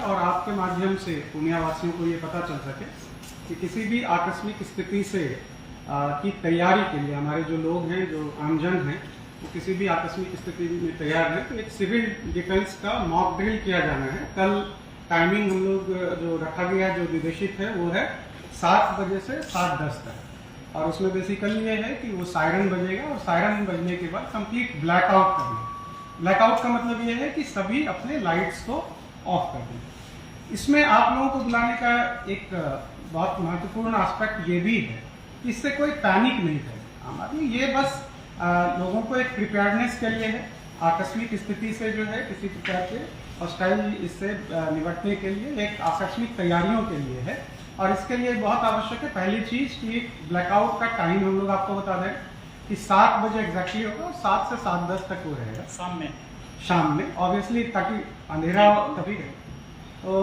और आपके माध्यम से पूर्णिया वासियों को ये पता चल सके कि किसी भी आकस्मिक स्थिति से की तैयारी के लिए हमारे जो लोग हैं, जो आमजन हैं, वो किसी भी आकस्मिक स्थिति में तैयार हैं। तो एक सिविल डिफेंस का मॉक ड्रिल किया जाना है। कल टाइमिंग हम लोग जो रखा गया है, जो निर्देशित है, वो है 7 बजे से 7:10 तक। और उसमें बेसिकली ये है कि वो सायरन बजेगा और सायरन बजने के बाद कंप्लीट ब्लैकआउट करना। ब्लैकआउट का मतलब ये है कि सभी अपने लाइट्स को ऑफ कर दें। इसमें आप लोगों को बुलाने का एक बहुत महत्वपूर्ण एस्पेक्ट ये भी है कि इससे कोई पैनिक नहीं करे आम आदमी। ये बस लोगों को एक प्रिपेयर्डनेस के लिए है, आकस्मिक स्थिति से जो है किसी प्रकार के हॉस्टाइल इससे निपटने के लिए, एक आकस्मिक तैयारियों के लिए है। और इसके लिए बहुत आवश्यक है, पहली चीज कि ब्लैकआउट का टाइम हम लोग आपको बता दें कि 7 बजे एग्जैक्टली होगा और 7 से 7:10 तक वो रहेगा शाम में ऑब्वियसली, ताकि अंधेरा तभी रहे। तो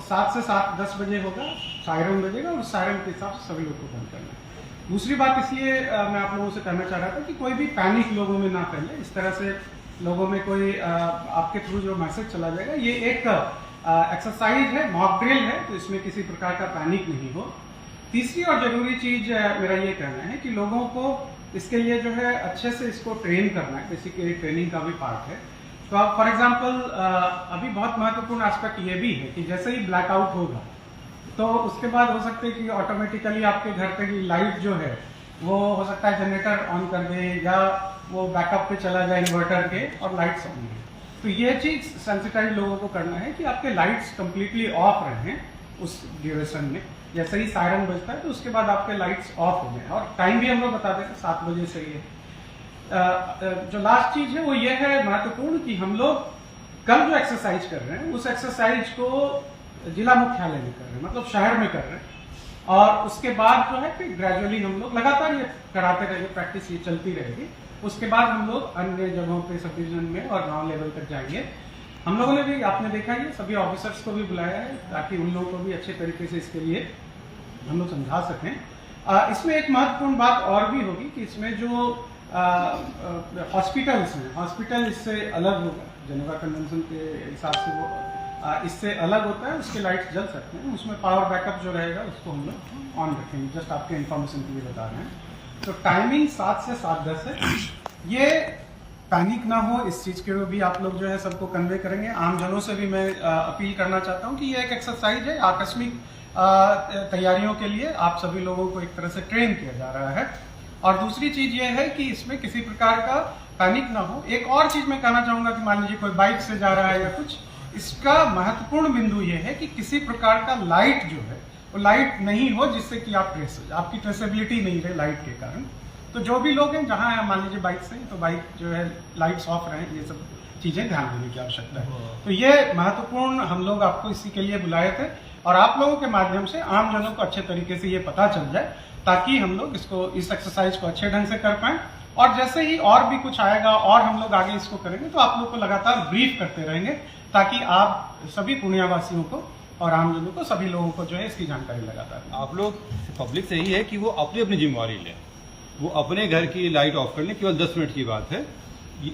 7 से 7:10 बजे होगा, सायरन बजेगा और सायरन के हिसाब से सभी लोग को बंद करना है। दूसरी बात इसलिए मैं आप लोगों से कहना चाह रहा था कि कोई भी पैनिक लोगों में ना फैले। इस तरह से लोगों में कोई आपके थ्रू जो मैसेज चला जाएगा, ये एक एक्सरसाइज है, मॉक ड्रिल है, तो इसमें किसी प्रकार का पैनिक नहीं हो। तीसरी और जरूरी चीज मेरा ये कहना है कि लोगों को इसके लिए जो है अच्छे से इसको ट्रेन करना है, बेसिकली ट्रेनिंग का भी पार्ट है। तो आप फॉर एग्जांपल अभी बहुत महत्वपूर्ण एस्पेक्ट ये भी है कि जैसे ही ब्लैकआउट होगा तो उसके बाद हो सकता है कि ऑटोमेटिकली आपके घर पे की लाइट जो है वो हो सकता है जनरेटर ऑन कर दे या वो बैकअप पे चला जाए इन्वर्टर के और लाइट्स ऑन है। तो ये चीज सेंसिटाइज लोगों को करना है कि आपके लाइट्स कंप्लीटली ऑफ रहें उस ड्यूरेशन में। जैसे ही सायरन बजता है तो उसके बाद आपके लाइट्स ऑफ हो गए। और टाइम भी हम लोग बता देते 7 बजे से ये जो लास्ट चीज है वो ये है महत्वपूर्ण कि हम लोग कल जो एक्सरसाइज कर रहे हैं उस एक्सरसाइज को जिला मुख्यालय में कर रहे हैं, मतलब शहर में कर रहे हैं। और उसके बाद जो है कि ग्रेजुअली हम लोग लगातार ये कराते रहेंगे, प्रैक्टिस ये चलती रहेगी। उसके बाद हम लोग अन्य जगहों पे सब डिवीजन में और गांव लेवल तक जाएंगे। हम लोगों ने भी, आपने देखा है, सभी ऑफिसर्स को भी बुलाया है ताकि उन लोगों को भी अच्छे तरीके से इसके लिए हम लोग समझा सकें। इसमें एक महत्वपूर्ण बात और भी होगी कि इसमें जो हॉस्पिटल्स हैं, हॉस्पिटल इससे अलग होगा, जेनेवा कन्वेंशन के हिसाब से वो इससे अलग होता है। उसके लाइट्स जल सकते हैं, उसमें पावर बैकअप जो रहेगा उसको हम लोग ऑन रखेंगे। जस्ट आपके इन्फॉर्मेशन के लिए बता रहे हैं। तो टाइमिंग 7 से 7:10 है। ये पैनिक ना हो, इस चीज के भी आप लोग जो है सबको कन्वे करेंगे। आमजनों से भी मैं अपील करना चाहता हूँ कि ये एक एक्सरसाइज है, आकस्मिक तैयारियों के लिए आप सभी लोगों को एक तरह से ट्रेन किया जा रहा है। और दूसरी चीज ये है कि इसमें किसी प्रकार का पैनिक ना हो। एक और चीज मैं कहना चाहूंगा कि मान लीजिए कोई बाइक से जा रहा है या कुछ, इसका महत्वपूर्ण बिंदु ये है कि किसी प्रकार का लाइट जो है वो लाइट नहीं हो जिससे कि आप आपकी ट्रेसेबिलिटी नहीं रहे लाइट के कारण। तो जो भी लोग हैं जहां मान लीजिए बाइक से, तो बाइक जो है लाइट्स ऑफ रहे, ये सब चीजें ध्यान देने की आवश्यकता है। तो ये महत्वपूर्ण हम लोग आपको इसी के लिए बुलाए थे और आप लोगों के माध्यम से आम जनों को अच्छे तरीके से ये पता चल जाए ताकि हम लोग इस एक्सरसाइज को अच्छे ढंग से कर पाए। और जैसे ही और भी कुछ आएगा और हम लोग आगे इसको करेंगे तो आप लोग को लगातार ब्रीफ करते रहेंगे ताकि आप सभी पूर्णिया वासियों को और आमजनों को, सभी लोगों को जो है इसकी जानकारी लगातार। आप लोग पब्लिक से ही है कि वो अपनी अपनी जिम्मेवारी लें, वो अपने घर की लाइट ऑफ कर लें। केवल 10 मिनट की बात है।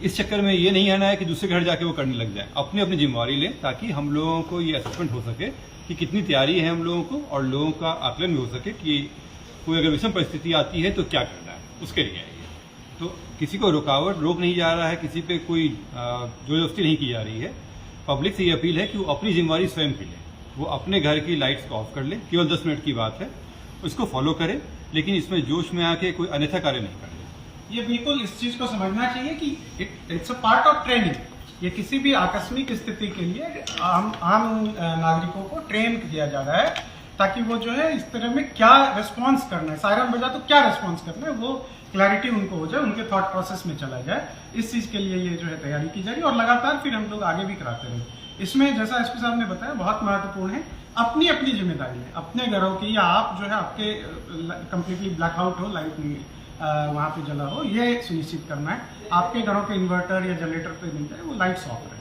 इस चक्कर में ये नहीं आना है कि दूसरे घर जाके वो करने लग जाए। अपनी अपनी जिम्मेवारी लें ताकि हम लोगों को ये असेसमेंट हो सके कि कितनी तैयारी है हम लोगों को, और लोगों का आकलन भी हो सके कि कोई अगर विषम परिस्थिति आती है तो क्या करना है, उसके लिए है। तो किसी को रोक नहीं जा रहा है, किसी पे कोई जोरजबरदस्ती नहीं की जा रही है। पब्लिक से ये अपील है कि वो अपनी जिम्मेवारी स्वयं की लें, वो अपने घर की लाइट्स को ऑफ कर लें। केवल 10 मिनट की बात है, उसको फॉलो करें, लेकिन इसमें जोश में आके कोई अन्यथा कार्य नहीं करें। ये बिल्कुल इस चीज को समझना चाहिए कि it's a part of training. ये किसी भी आकस्मिक स्थिति के लिए आम नागरिकों को ट्रेन किया जा रहा है ताकि वो जो है इस तरह में क्या रिस्पॉन्स करना है, सायरन बजा तो क्या रिस्पॉन्स करना है, वो क्लैरिटी उनको हो जाए, उनके थॉट प्रोसेस में चला जाए। इस चीज के लिए ये जो है तैयारी की जा रही है और लगातार फिर हम लोग आगे भी कराते रहेंगे। इसमें जैसा एसपी साहब ने बताया बहुत महत्वपूर्ण है, अपनी अपनी जिम्मेदारी है, अपने घरों की, या आप जो है आपके कंप्लीटली ब्लैकआउट हो, लाइट नहीं वहां पे जला हो, ये सुनिश्चित करना है। आपके घरों के इन्वर्टर या जनरेटर पे नहीं जाए, वो लाइट्स ऑफ रहे।